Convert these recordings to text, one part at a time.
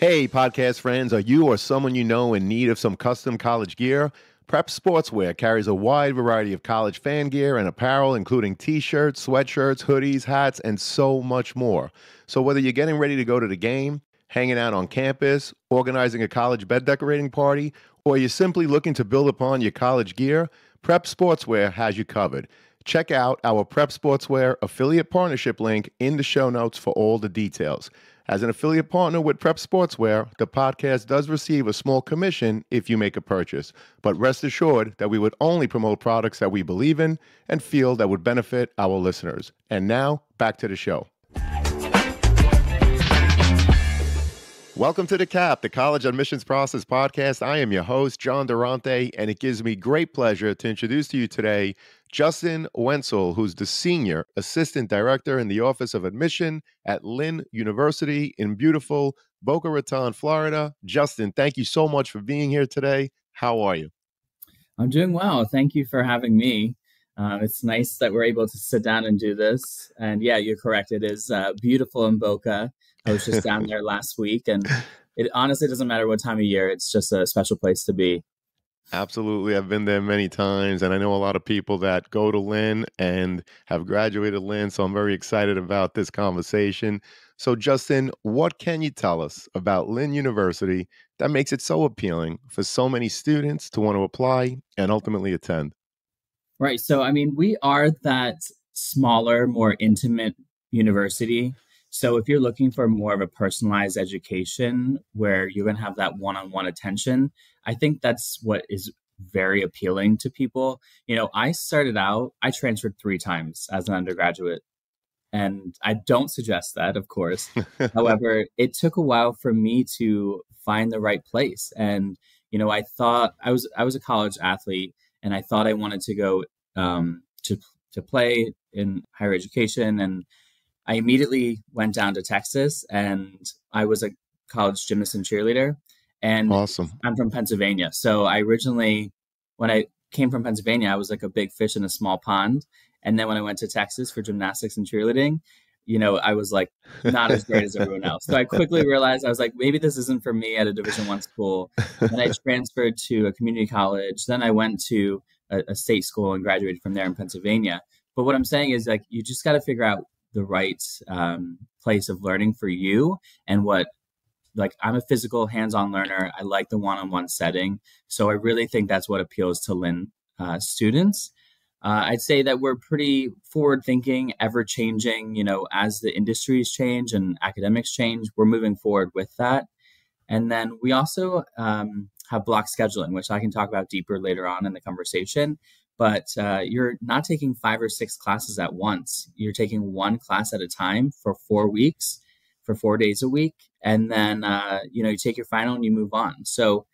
Hey, podcast friends, are you or someone you know in need of some custom college gear? Prep Sportswear carries a wide variety of college fan gear and apparel, including t-shirts, sweatshirts, hoodies, hats, and so much more. So whether you're getting ready to go to the game, hanging out on campus, organizing a college bed decorating party, or you're simply looking to build upon your college gear, Prep Sportswear has you covered. Check out our Prep Sportswear affiliate partnership link in the show notes for all the details. As an affiliate partner with Prep Sportswear, the podcast does receive a small commission if you make a purchase. But rest assured that we would only promote products that we believe in and feel that would benefit our listeners. And now, back to the show. Welcome to The CAP, the College Admissions Process Podcast. I am your host, John Durante, and it gives me great pleasure to introduce to you today Justin Wentzel, who's the Senior Assistant Director in the Office of Admission at Lynn University in beautiful Boca Raton, Florida. Justin, thank you so much for being here today. How are you? I'm doing well. Thank you for having me. It's nice that we're able to sit down and do this. And yeah, you're correct. It is beautiful in Boca. I was just down there last week, and it honestly doesn't matter what time of year. It's just a special place to be. Absolutely. I've been there many times, and I know a lot of people that go to Lynn and have graduated Lynn, so I'm very excited about this conversation. So, Justin, what can you tell us about Lynn University that makes it so appealing for so many students to want to apply and ultimately attend? Right. So, I mean, we are that smaller, more intimate university. So if you're looking for more of a personalized education where you're going to have that one-on-one attention, I think that's what is very appealing to people. You know, I transferred 3 times as an undergraduate, and I don't suggest that, of course. However, it took a while for me to find the right place. And, you know, I thought I was a college athlete, and I thought I wanted to go to play in higher education, and I immediately went down to Texas, and I was a college gymnast and cheerleader. And Awesome. I'm from Pennsylvania. So when I came from Pennsylvania, I was like a big fish in a small pond. And then when I went to Texas for gymnastics and cheerleading, you know, I was like not as great as everyone else. So I quickly realized, I was like, maybe this isn't for me at a Division I school. Then I transferred to a community college. Then I went to a state school and graduated from there in Pennsylvania. But what I'm saying is, like, you just got to figure out the right place of learning for you. And I'm a physical hands-on learner. I like the one-on-one setting. So I really think that's what appeals to Lynn students. I'd say that we're pretty forward-thinking, ever-changing. You know, as the industries change and academics change, we're moving forward with that. And then we also have block scheduling, which I can talk about deeper later on in the conversation. But you're not taking 5 or 6 classes at once. You're taking one class at a time for 4 weeks, for 4 days a week. And then, you take your final and you move on. So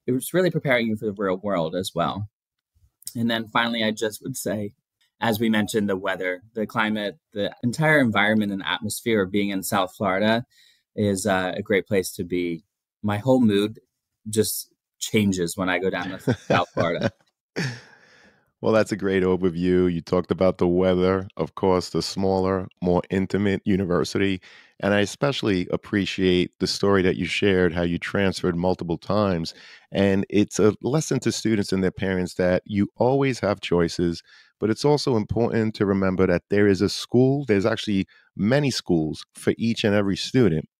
it was really preparing you for the real world as well. And then finally, I just would say, as we mentioned, the weather, the climate, the entire environment and atmosphere of being in South Florida is a great place to be. My whole mood just changes when I go down to South Florida. Well, that's a great overview. You talked about the weather, of course, the smaller, more intimate university. And I especially appreciate the story that you shared, how you transferred multiple times. And it's a lesson to students and their parents that you always have choices, but it's also important to remember that there's actually many schools for each and every student.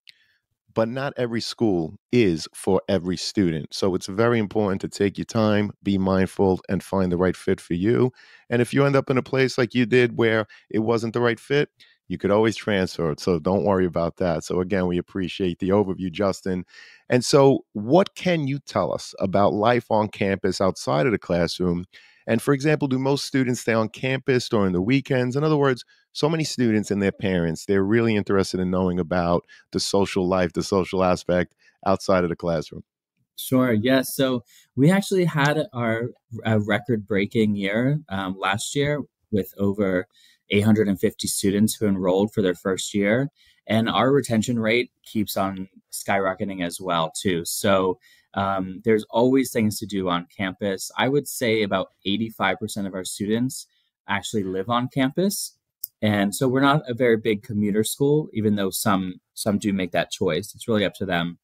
But not every school is for every student. So it's very important to take your time, be mindful, and find the right fit for you. And if you end up in a place like you did where it wasn't the right fit, you could always transfer it. So don't worry about that. So again, we appreciate the overview, Justin. And so what can you tell us about life on campus outside of the classroom? And for example, do most students stay on campus during the weekends? In other words, so many students and their parents, they're really interested in knowing about the social life, the social aspect outside of the classroom. Sure. Yes. So we actually had our record-breaking year last year with over 850 students who enrolled for their first year. And our retention rate keeps on skyrocketing as well, too. So there's always things to do on campus. I would say about 85% of our students actually live on campus. And so we're not a very big commuter school, even though some some do make that choice. It's really up to them.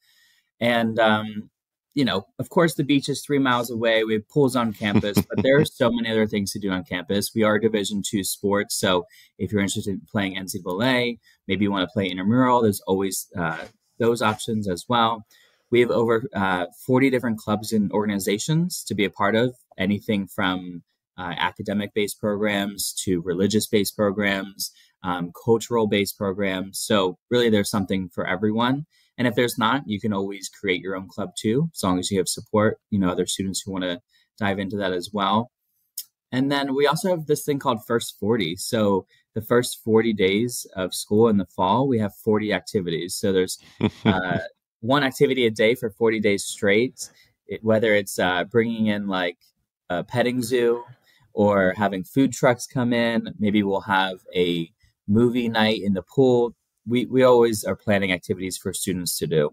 And, of course, the beach is 3 miles away. We have pools on campus, but there are so many other things to do on campus. We are Division II sports. So if you're interested in playing NCAA, maybe you want to play intramural, there's always those options as well. We have over 40 different clubs and organizations to be a part of, anything from academic-based programs to religious-based programs, cultural-based programs. So really, there's something for everyone. And if there's not, you can always create your own club too, as long as you have support, other students who want to dive into that as well. And then we also have this thing called First 40. So the first 40 days of school in the fall, we have 40 activities. So there's one activity a day for 40 days straight, whether it's bringing in like a petting zoo or having food trucks come in. Maybe we'll have a movie night in the pool. We always are planning activities for students to do.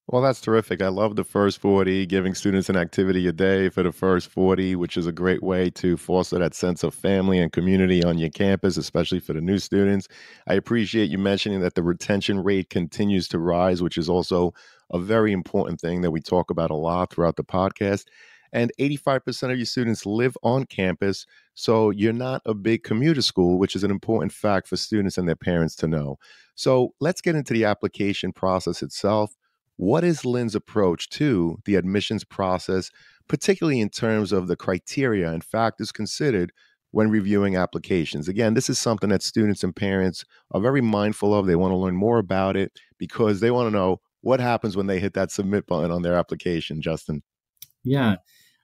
Well, that's terrific. I love the first 40, giving students an activity a day for the first 40, which is a great way to foster that sense of family and community on your campus, especially for the new students. I appreciate you mentioning that the retention rate continues to rise, which is also a very important thing that we talk about a lot throughout the podcast. And 85% of your students live on campus, so you're not a big commuter school, which is an important fact for students and their parents to know. So let's get into the application process itself. What is Lynn's approach to the admissions process, particularly in terms of the criteria and factors considered when reviewing applications? Again, this is something that students and parents are very mindful of. They want to learn more about it because they want to know what happens when they hit that submit button on their application, Justin. Yeah.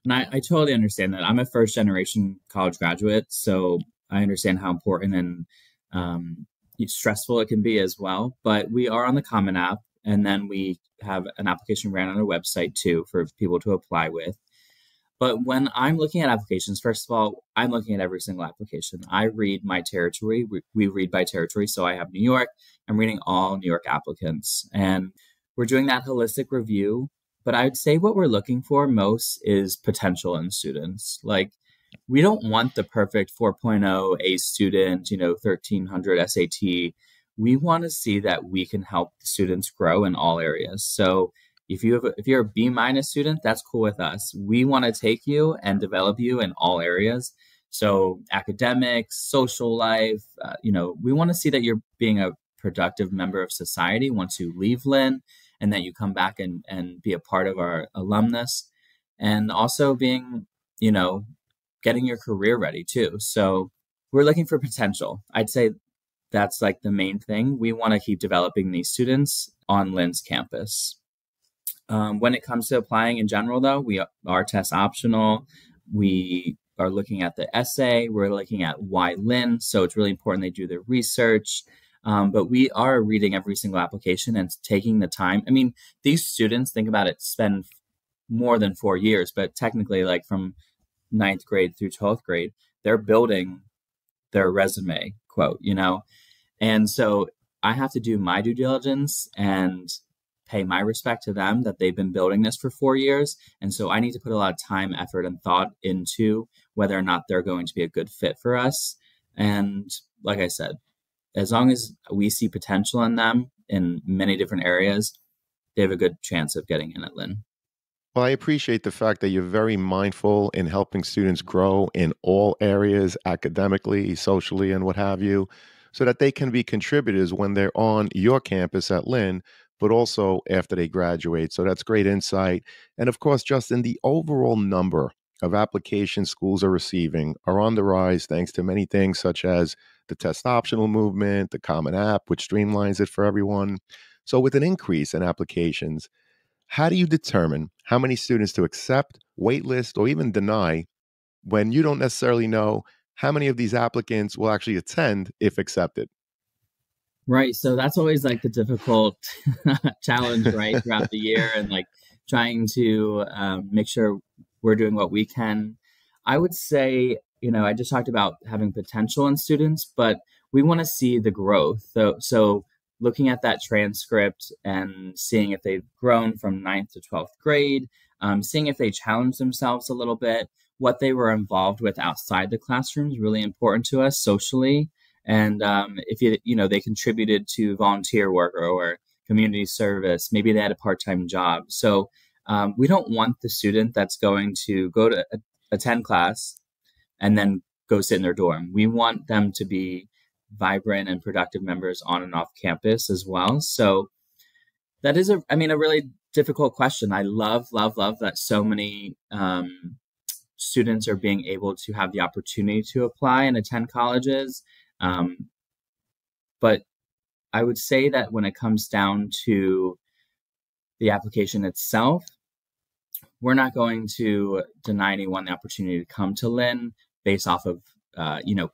And I totally understand that. I'm a first generation college graduate, so I understand how important and stressful it can be as well. But we are on the Common App, and then we have an application ran on our website too for people to apply with. But when I'm looking at applications, first of all, I'm looking at every single application. I read my territory. We read by territory. So I have New York. I'm reading all New York applicants. And we're doing that holistic review. But I would say what we're looking for most is potential in students. Like, we don't want the perfect 4.0 A student, 1300 SAT. We want to see that we can help students grow in all areas. So if you're a B minus student, that's cool with us. We want to take you and develop you in all areas. So academics, social life, we want to see that you're being a productive member of society once you leave Lynn, and that you come back and be a part of our alumnus, and also being, getting your career ready too. So we're looking for potential. I'd say that's like the main thing. We want to keep developing these students on Lynn's campus. When it comes to applying in general, though, we are test optional. We are looking at the essay. We're looking at why Lynn. So it's really important they do their research. But we are reading every single application and taking the time. I mean, these students, think about it, spend more than 4 years, but technically, like from 9th grade through 12th grade, they're building their resume, quote, And so I have to do my due diligence and pay my respect to them that they've been building this for 4 years. And so I need to put a lot of time, effort, and thought into whether or not they're going to be a good fit for us. And like I said, as long as we see potential in them in many different areas, they have a good chance of getting in at Lynn. Well, I appreciate the fact that you're very mindful in helping students grow in all areas, academically, socially, and what have you, so that they can be contributors when they're on your campus at Lynn, but also after they graduate. So that's great insight. And of course, Justin, the overall number of applications schools are receiving are on the rise thanks to many things such as the test optional movement, the Common App, which streamlines it for everyone. So with an increase in applications, how do you determine how many students to accept, waitlist, or even deny when you don't necessarily know how many of these applicants will actually attend if accepted? Right. So that's always like the difficult challenge, right, throughout the year, and like trying to make sure we're doing what we can. I would say, I just talked about having potential in students, but we want to see the growth. So looking at that transcript and seeing if they've grown from 9th to 12th grade, seeing if they challenge themselves a little bit, what they were involved with outside the classroom is really important to us socially. And if they contributed to volunteer work or community service, maybe they had a part-time job. So we don't want the student that's going to go to attend class and then go sit in their dorm. We want them to be vibrant and productive members on and off campus as well. So that is a really difficult question. I love, love, love that so many students are being able to have the opportunity to apply and attend colleges. But I would say that when it comes down to the application itself, we're not going to deny anyone the opportunity to come to Lynn based off of,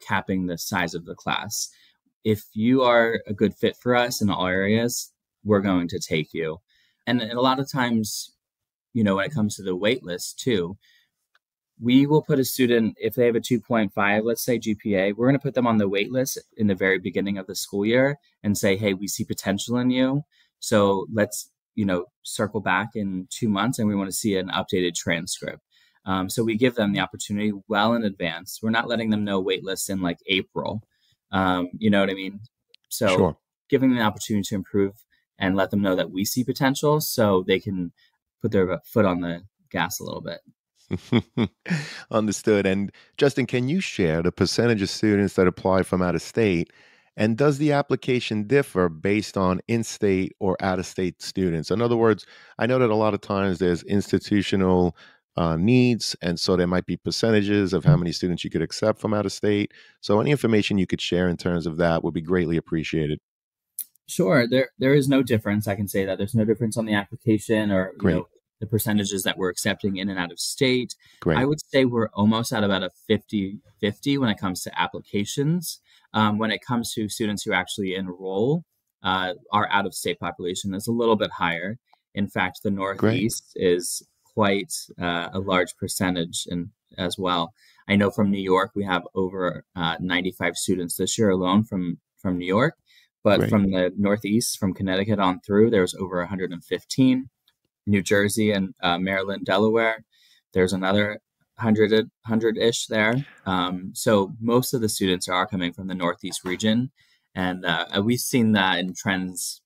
capping the size of the class. If you are a good fit for us in all areas, we're going to take you. And a lot of times, when it comes to the wait list too, we will put a student, if they have a 2.5, let's say GPA, we're going to put them on the wait list in the very beginning of the school year and say, hey, we see potential in you. So let's, circle back in 2 months and we want to see an updated transcript. So we give them the opportunity well in advance. We're not letting them know wait lists in like April. You know what I mean? So Sure. giving them the opportunity to improve and let them know that we see potential so they can put their foot on the gas a little bit. Understood. And Justin, can you share the percentage of students that apply from out of state? And does the application differ based on in state or out of state students? In other words, I know that a lot of times there's institutional needs, and so there might be percentages of how many students you could accept from out of state. So, any information you could share in terms of that would be greatly appreciated. Sure. There is no difference. I can say that there's no difference on the application or, Great, the percentages that we're accepting in and out of state. I great, would say we're almost at about a 50-50 when it comes to applications. When it comes to students who actually enroll, our out of state population is a little bit higher. In fact, the great. Northeast is quite a large percentage and as well. I know from New York, we have over 95 students this year alone from New York. But Great. from the Northeast, from Connecticut on through, there's over 115. New Jersey and Maryland, Delaware, there's another 100-ish there. So most of the students are coming from the Northeast region. And we've seen that in trends,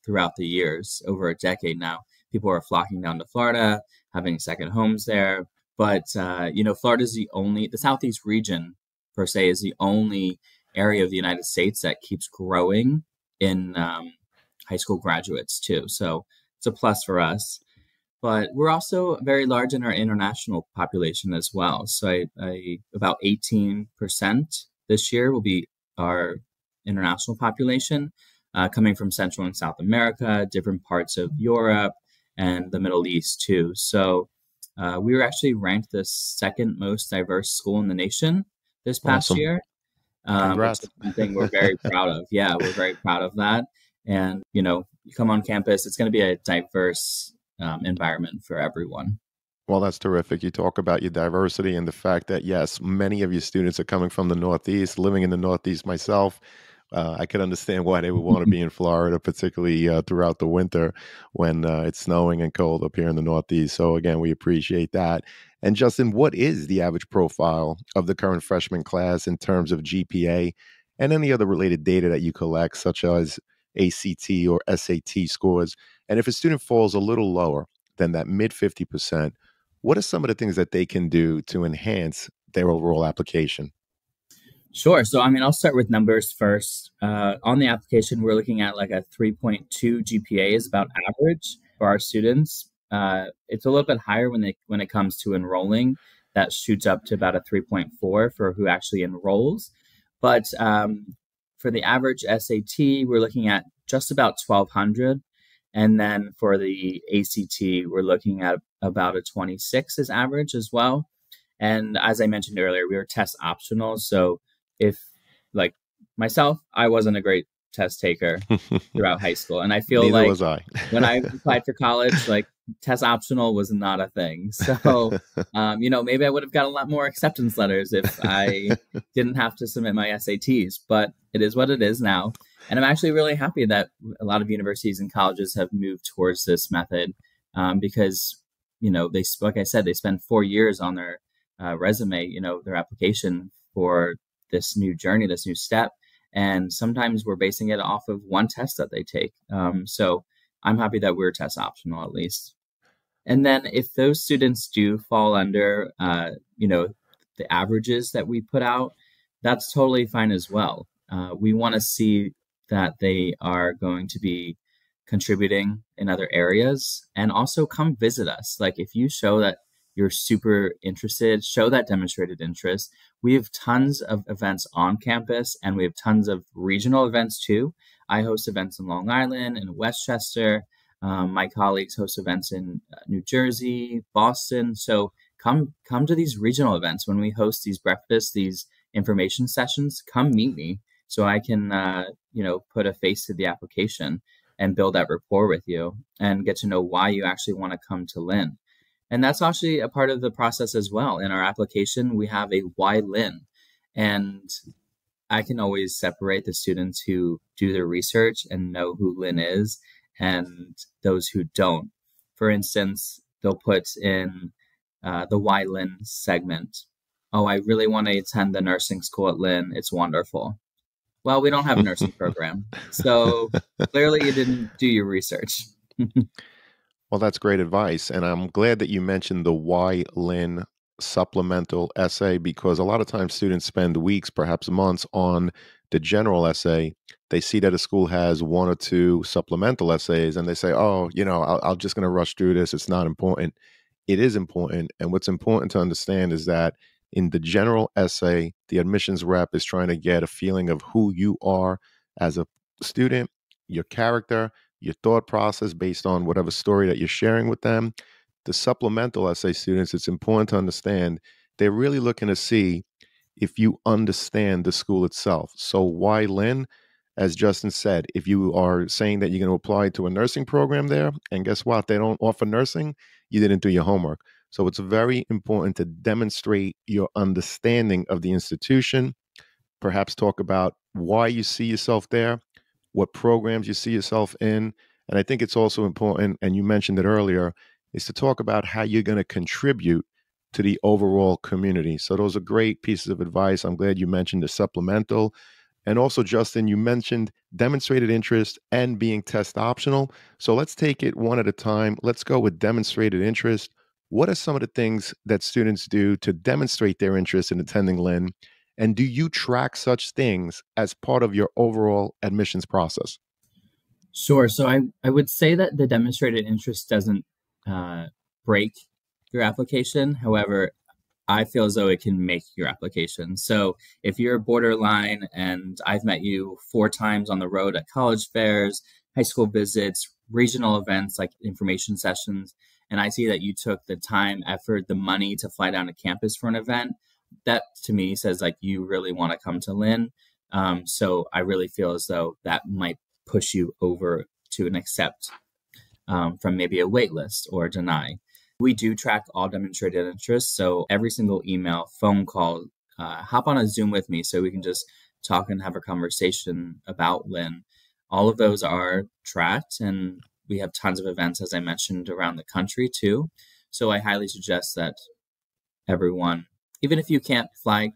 throughout the years, over a decade now. People are flocking down to Florida, having second homes there. But, Florida is the Southeast region, per se, is the only area of the United States that keeps growing in high school graduates too. So it's a plus for us. But we're also very large in our international population as well. So about 18% this year will be our international population coming from Central and South America, different parts of Europe, and the Middle East too. So we were actually ranked the second most diverse school in the nation this past Awesome. year, which is Congrats. something we're very proud of. Yeah, we're very proud of that. And, you come on campus, it's going to be a diverse environment for everyone. Well, that's terrific. You talk about your diversity and the fact that, yes, many of your students are coming from the Northeast. Living in the Northeast myself, I could understand why they would want to be in Florida, particularly throughout the winter when it's snowing and cold up here in the Northeast. So, again, we appreciate that. And, Justin, what is the average profile of the current freshman class in terms of GPA and any other related data that you collect, such as ACT or SAT scores? And if a student falls a little lower than that mid 50%, what are some of the things that they can do to enhance their overall application? Sure. So, I'll start with numbers first. On the application, we're looking at like a 3.2 GPA is about average for our students. It's a little bit higher when it comes to enrolling. That shoots up to about a 3.4 for who actually enrolls. But for the average SAT, we're looking at just about 1,200. And then for the ACT, we're looking at about a 26 as average as well. And as I mentioned earlier, we were test optional. So if, like myself, I wasn't a great test taker throughout high school. And I feel Neither like was I. when I applied for college, like test optional was not a thing. So, maybe I would have got a lot more acceptance letters if I didn't have to submit my SATs, but it is what it is now. And I'm actually really happy that a lot of universities and colleges have moved towards this method because, like I said, they spend 4 years on their resume, their application for this new journey, this new step. And sometimes we're basing it off of one test that they take. So I'm happy that we're test optional at least. And then if those students do fall under, the averages that we put out, that's totally fine as well. We want to see that they are going to be contributing in other areas and also come visit us. Like if you show that you're super interested, show that demonstrated interest. We have tons of events on campus and we have tons of regional events too. I host events in Long Island and Westchester. My colleagues host events in New Jersey, Boston. So come to these regional events when we host these breakfasts, these information sessions. Come meet me so I can put a face to the application and build that rapport with you and get to know why you actually want to come to Lynn. And that's actually a part of the process as well. In our application, we have a why Lynn, and I can always separate the students who do their research and know who Lynn is and those who don't. For instance, they'll put in the Why Lynn segment. Oh, I really want to attend the nursing school at Lynn. It's wonderful. Well, we don't have a nursing program. So clearly you didn't do your research. Well, that's great advice. And I'm glad that you mentioned the Why Lynn supplemental essay because a lot of times students spend weeks, perhaps months on the general essay. They see that a school has one or two supplemental essays and they say, oh, I'm just going to rush through this. It's not important. It is important. And what's important to understand is that in the general essay, the admissions rep is trying to get a feeling of who you are as a student, your character, your thought process based on whatever story that you're sharing with them. The supplemental essay students, it's important to understand they're really looking to see if you understand the school itself. So why Lynn? As Justin said, if you are saying that you're going to apply to a nursing program there, and guess what? They don't offer nursing, you didn't do your homework. So it's very important to demonstrate your understanding of the institution, perhaps talk about why you see yourself there, what programs you see yourself in. And I think it's also important, and you mentioned it earlier, is to talk about how you're going to contribute to the overall community. So those are great pieces of advice. I'm glad you mentioned the supplemental. And also, Justin, you mentioned demonstrated interest and being test optional. So let's take it one at a time. Let's go with demonstrated interest. What are some of the things that students do to demonstrate their interest in attending Lynn? And do you track such things as part of your overall admissions process? Sure. So I would say that the demonstrated interest doesn't break your application. However, I feel as though it can make your application. So if you're borderline and I've met you 4 times on the road at college fairs, high school visits, regional events like information sessions, and I see that you took the time, effort, the money to fly down to campus for an event, that to me says like you really want to come to Lynn. So I really feel as though that might push you over to an accept from maybe a wait list or a deny. We do track all demonstrated interest. So every single email, phone call, hop on a Zoom with me so we can just talk and have a conversation about Lynn. All of those are tracked and we have tons of events, as I mentioned, around the country too. So I highly suggest that everyone, even if you can't fly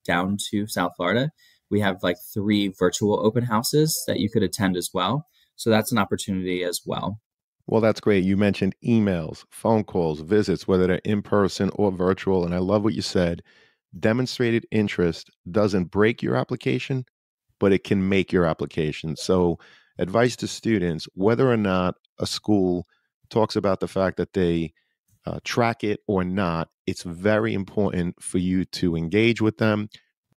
down to South Florida, we have like 3 virtual open houses that you could attend as well. So that's an opportunity as well. Well, that's great. You mentioned emails, phone calls, visits, whether they're in person or virtual. And I love what you said. Demonstrated interest doesn't break your application, but it can make your application. So, advice to students, whether or not a school talks about the fact that they track it or not, it's very important for you to engage with them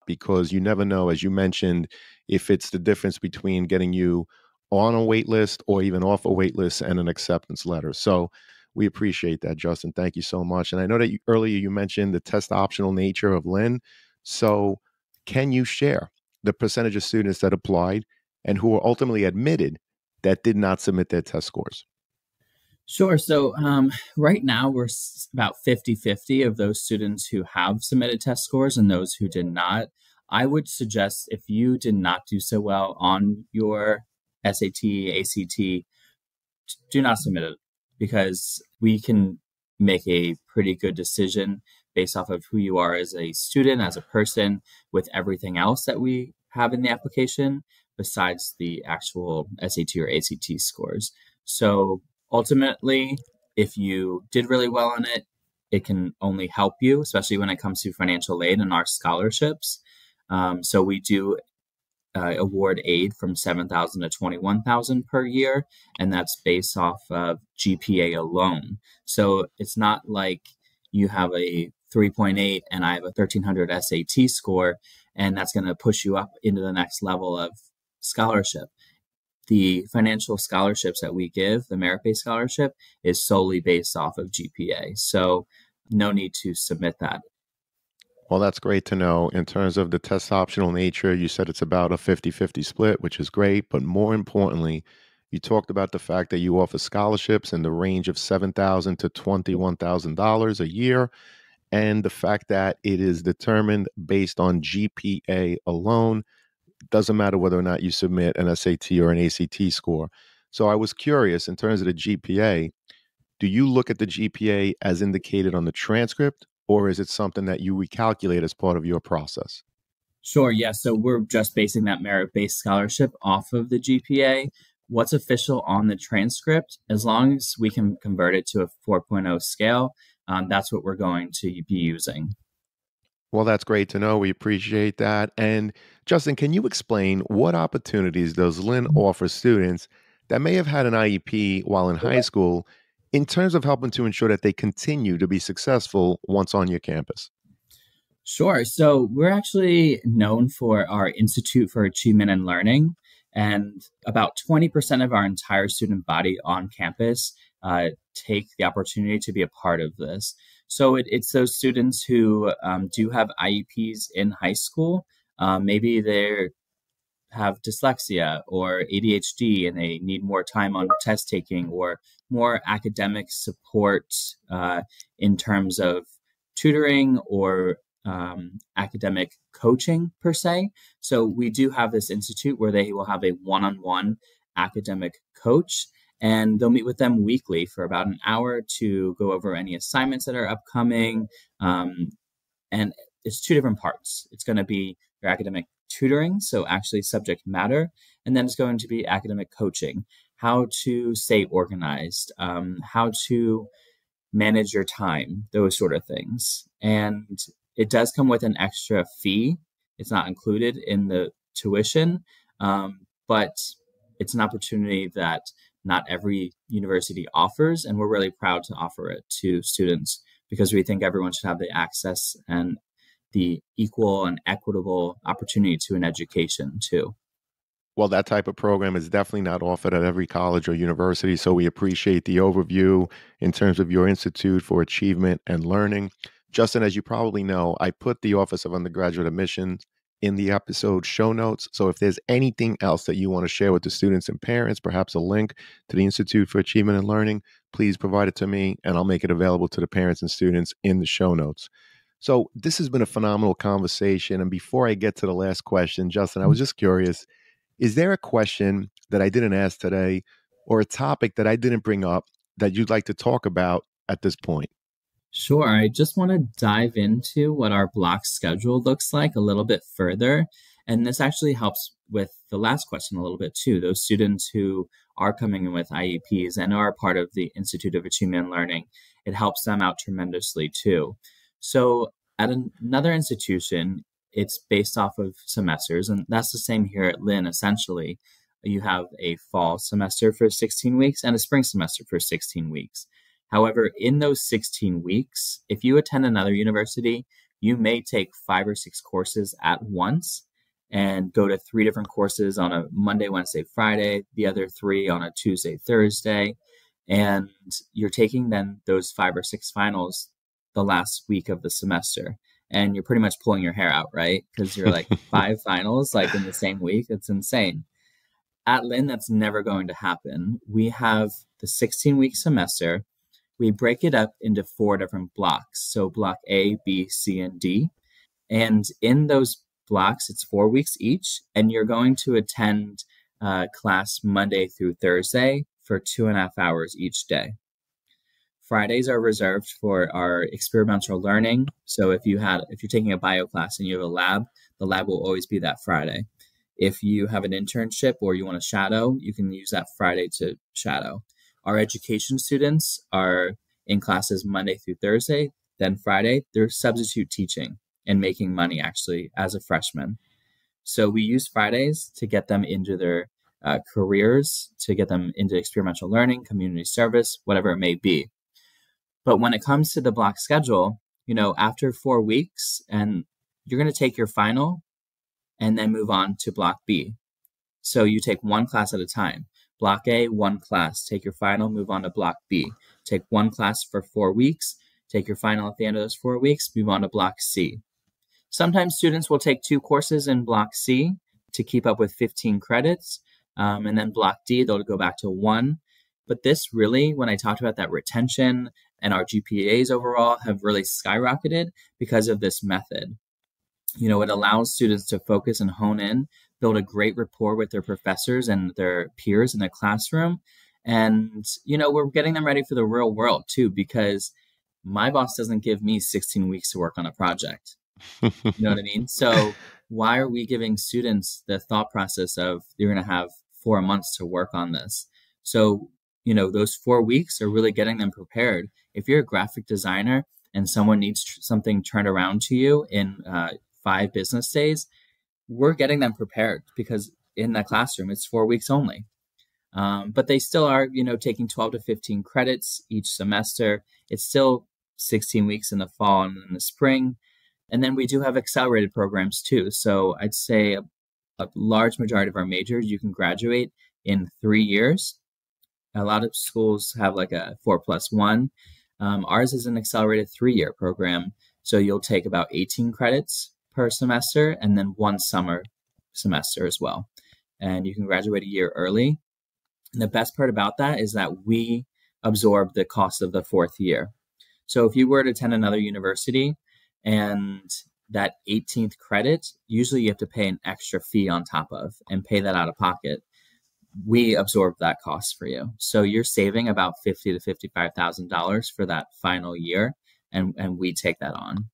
because you never know, as you mentioned, if it's the difference between getting you on a wait list or even off a wait list and an acceptance letter. So we appreciate that, Justin. Thank you so much. And I know that earlier you mentioned the test optional nature of Lynn. So can you share the percentage of students that applied and who were ultimately admitted that did not submit their test scores? Sure. So right now we're about 50-50 of those students who have submitted test scores and those who did not. I would suggest if you did not do so well on your SAT, ACT, do not submit it because we can make a pretty good decision based off of who you are as a student, as a person, with everything else that we have in the application besides the actual SAT or ACT scores. So ultimately, if you did really well on it, it can only help you, especially when it comes to financial aid and our scholarships. So we do award aid from 7,000 to 21,000 per year, and that's based off of GPA alone. So it's not like you have a 3.8 and I have a 1300 SAT score, and that's going to push you up into the next level of scholarship. The financial scholarships that we give, the merit-based scholarship, is solely based off of GPA. So no need to submit that. Well, that's great to know. In terms of the test optional nature, you said it's about a 50-50 split, which is great. But more importantly, you talked about the fact that you offer scholarships in the range of $7,000 to $21,000 a year, and the fact that it is determined based on GPA alone. Doesn't matter whether or not you submit an SAT or an ACT score. So I was curious in terms of the GPA, do you look at the GPA as indicated on the transcript, or is it something that you recalculate as part of your process? Sure, yeah. So we're just basing that merit-based scholarship off of the GPA. What's official on the transcript, as long as we can convert it to a 4.0 scale, that's what we're going to be using. Well, that's great to know. We appreciate that. And Justin, can you explain what opportunities does Lynn offer students that may have had an IEP while in high school in terms of helping to ensure that they continue to be successful once on your campus? Sure. So we're actually known for our Institute for Achievement and Learning, and about 20% of our entire student body on campus take the opportunity to be a part of this. So it's those students who do have IEPs in high school. Maybe they're have dyslexia or ADHD and they need more time on test taking or more academic support in terms of tutoring or academic coaching per se. So we do have this institute where they will have a one-on-one academic coach, and they'll meet with them weekly for about an hour to go over any assignments that are upcoming. And it's two different parts. It's going to be your academic tutoring, so actually subject matter, and then it's going to be academic coaching, how to stay organized, how to manage your time, those sort of things. And it does come with an extra fee. It's not included in the tuition, but it's an opportunity that not every university offers, and we're really proud to offer it to students because we think everyone should have the access and the equal and equitable opportunity to an education too. Well, that type of program is definitely not offered at every college or university. So we appreciate the overview in terms of your Institute for Achievement and Learning. Justin, as you probably know, I put the Office of Undergraduate Admissions in the episode show notes. So if there's anything else that you want to share with the students and parents, perhaps a link to the Institute for Achievement and Learning, please provide it to me and I'll make it available to the parents and students in the show notes. So this has been a phenomenal conversation. And before I get to the last question, Justin, I was just curious, is there a question that I didn't ask today or a topic that I didn't bring up that you'd like to talk about at this point? Sure. I just want to dive into what our block schedule looks like a little bit further. And this actually helps with the last question a little bit too. Those students who are coming in with IEPs and are part of the Institute of Achievement and Learning, it helps them out tremendously too. So at another institution, it's based off of semesters, and that's the same here at Lynn, essentially. You have a fall semester for 16 weeks and a spring semester for 16 weeks. However, in those 16 weeks, if you attend another university, you may take 5 or 6 courses at once and go to 3 different courses on a Monday, Wednesday, Friday, the other 3 on a Tuesday, Thursday. And you're taking then those 5 or 6 finals the last week of the semester. And you're pretty much pulling your hair out, right? Because you're like 5 finals like in the same week. It's insane. At Lynn, that's never going to happen. We have the 16-week semester. We break it up into 4 different blocks. So block A, B, C, and D. And in those blocks, it's 4 weeks each. And you're going to attend class Monday through Thursday for 2.5 hours each day. Fridays are reserved for our experimental learning. So if you're taking a bio class and you have a lab, the lab will always be that Friday. If you have an internship or you want to shadow, you can use that Friday to shadow. Our education students are in classes Monday through Thursday, then Friday, they're substitute teaching and making money actually as a freshman. So we use Fridays to get them into their careers, to get them into experiential learning, community service, whatever it may be. But when it comes to the block schedule, after 4 weeks, and you're going to take your final and then move on to block B. So you take one class at a time. Block A, one class, take your final, move on to block B. Take one class for 4 weeks, take your final at the end of those 4 weeks, move on to block C. Sometimes students will take 2 courses in block C to keep up with 15 credits. And then block D, they'll go back to 1. But this really, when I talked about that retention and our GPAs overall have really skyrocketed because of this method. It allows students to focus and hone in, build a great rapport with their professors and their peers in the classroom. And, we're getting them ready for the real world too, because my boss doesn't give me 16 weeks to work on a project. You know what I mean? So why are we giving students the thought process of you're going to have 4 months to work on this? So, those 4 weeks are really getting them prepared. If you're a graphic designer and someone needs something turned around to you in 5 business days, we're getting them prepared because in that classroom, it's 4 weeks only. But they still are, taking 12 to 15 credits each semester. It's still 16 weeks in the fall and in the spring. And then we do have accelerated programs too. So I'd say a large majority of our majors, you can graduate in 3 years. A lot of schools have like a 4+1. Ours is an accelerated 3-year program. So you'll take about 18 credits per semester and then 1 summer semester as well. And you can graduate a year early. And the best part about that is that we absorb the cost of the 4th year. So if you were to attend another university and that 18th credit, usually you have to pay an extra fee on top of and pay that out of pocket. We absorb that cost for you. So you're saving about $50,000 to $55,000 for that final year, and we take that on.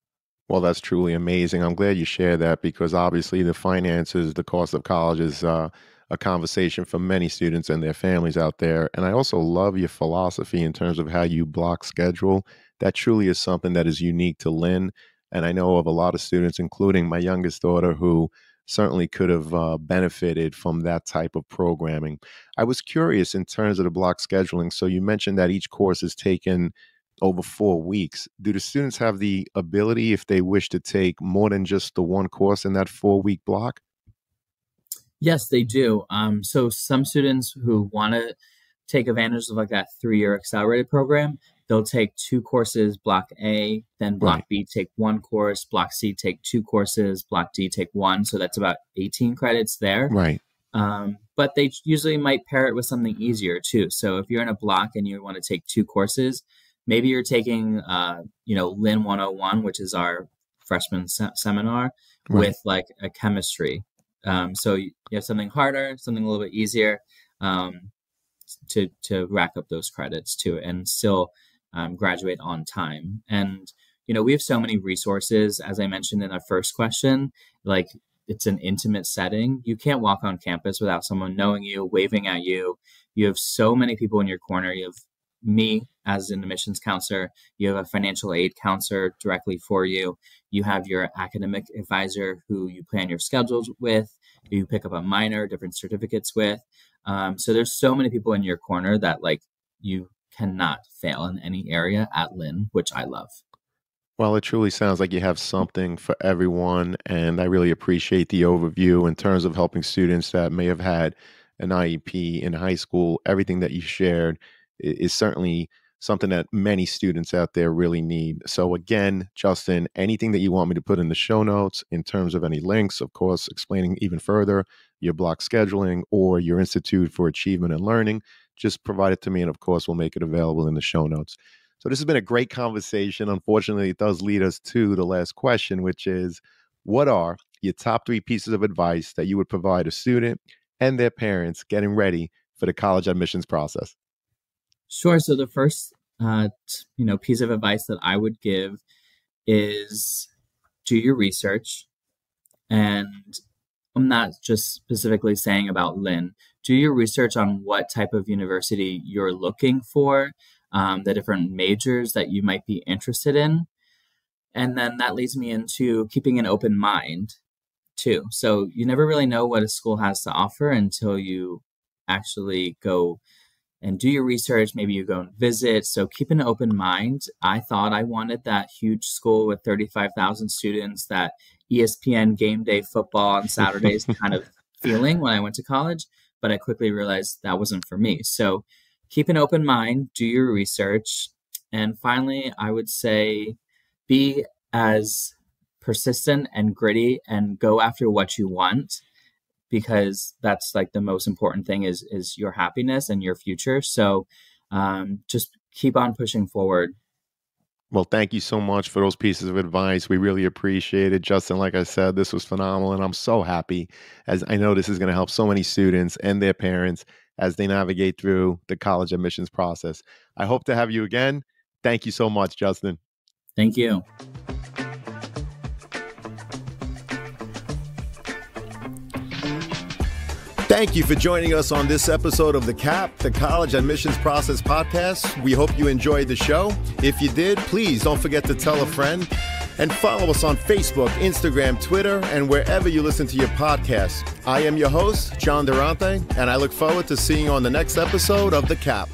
Well, that's truly amazing. I'm glad you share that because obviously the finances, the cost of college is a conversation for many students and their families out there. And I also love your philosophy in terms of how you block schedule. That truly is something that is unique to Lynn. And I know of a lot of students, including my youngest daughter, who certainly could have benefited from that type of programming. I was curious in terms of the block scheduling. So you mentioned that each course is taken over 4 weeks. Do the students have the ability, if they wish to take more than just the one course in that 4-week block? Yes, they do. So some students who want to take advantage of like that 3-year accelerated program, they'll take 2 courses, block A, then block Right, B, take 1 course, block C, take 2 courses, block D, take 1. So that's about 18 credits there. right, But they usually might pair it with something easier too. So if you're in a block and you want to take 2 courses, maybe you're taking, Lynn 101, which is our freshman seminar, right. with like a chemistry. So you have something harder, something a little bit easier to rack up those credits too, and still graduate on time. And we have so many resources, as I mentioned in our first question. Like it's an intimate setting. You can't walk on campus without someone knowing you, waving at you. You have so many people in your corner. You have me as an admissions counselor. You have a financial aid counselor directly for you. You have your academic advisor who you plan your schedules with, who you pick up a minor, different certificates with. So there's so many people in your corner that like you cannot fail in any area at Lynn, which I love. Well, it truly sounds like you have something for everyone, and I really appreciate the overview in terms of helping students that may have had an IEP in high school. Everything that you shared is certainly something that many students out there really need. So again, Justin, anything that you want me to put in the show notes in terms of any links, of course, explaining even further your block scheduling or your Institute for Achievement and Learning, just provide it to me, and of course, we'll make it available in the show notes. So this has been a great conversation. Unfortunately, it does lead us to the last question, which is, what are your top 3 pieces of advice that you would provide a student and their parents getting ready for the college admissions process? Sure. So the first, piece of advice that I would give is do your research and I'm not just specifically saying about Lynn. Do your research on what type of university you're looking for, the different majors that you might be interested in. And then that leads me into keeping an open mind too. So you never really know what a school has to offer until you actually go and do your research. Maybe you go and visit. So keep an open mind. I thought I wanted that huge school with 35,000 students, that ESPN game day football on Saturdays kind of feeling when I went to college, but I quickly realized that wasn't for me. So keep an open mind, do your research. And finally, I would say be as persistent and gritty and go after what you want, because that's like the most important thing is your happiness and your future. So just keep on pushing forward. Well, thank you so much for those pieces of advice. We really appreciate it. Justin, like I said, this was phenomenal. And I'm so happy, as I know this is going to help so many students and their parents as they navigate through the college admissions process. I hope to have you again. Thank you so much, Justin. Thank you. Thank you for joining us on this episode of the CAP, the College Admissions Process Podcast. We hope you enjoyed the show. If you did, please don't forget to tell a friend and follow us on Facebook, Instagram, Twitter, and wherever you listen to your podcasts. I am your host, John Durante, and I look forward to seeing you on the next episode of the CAP.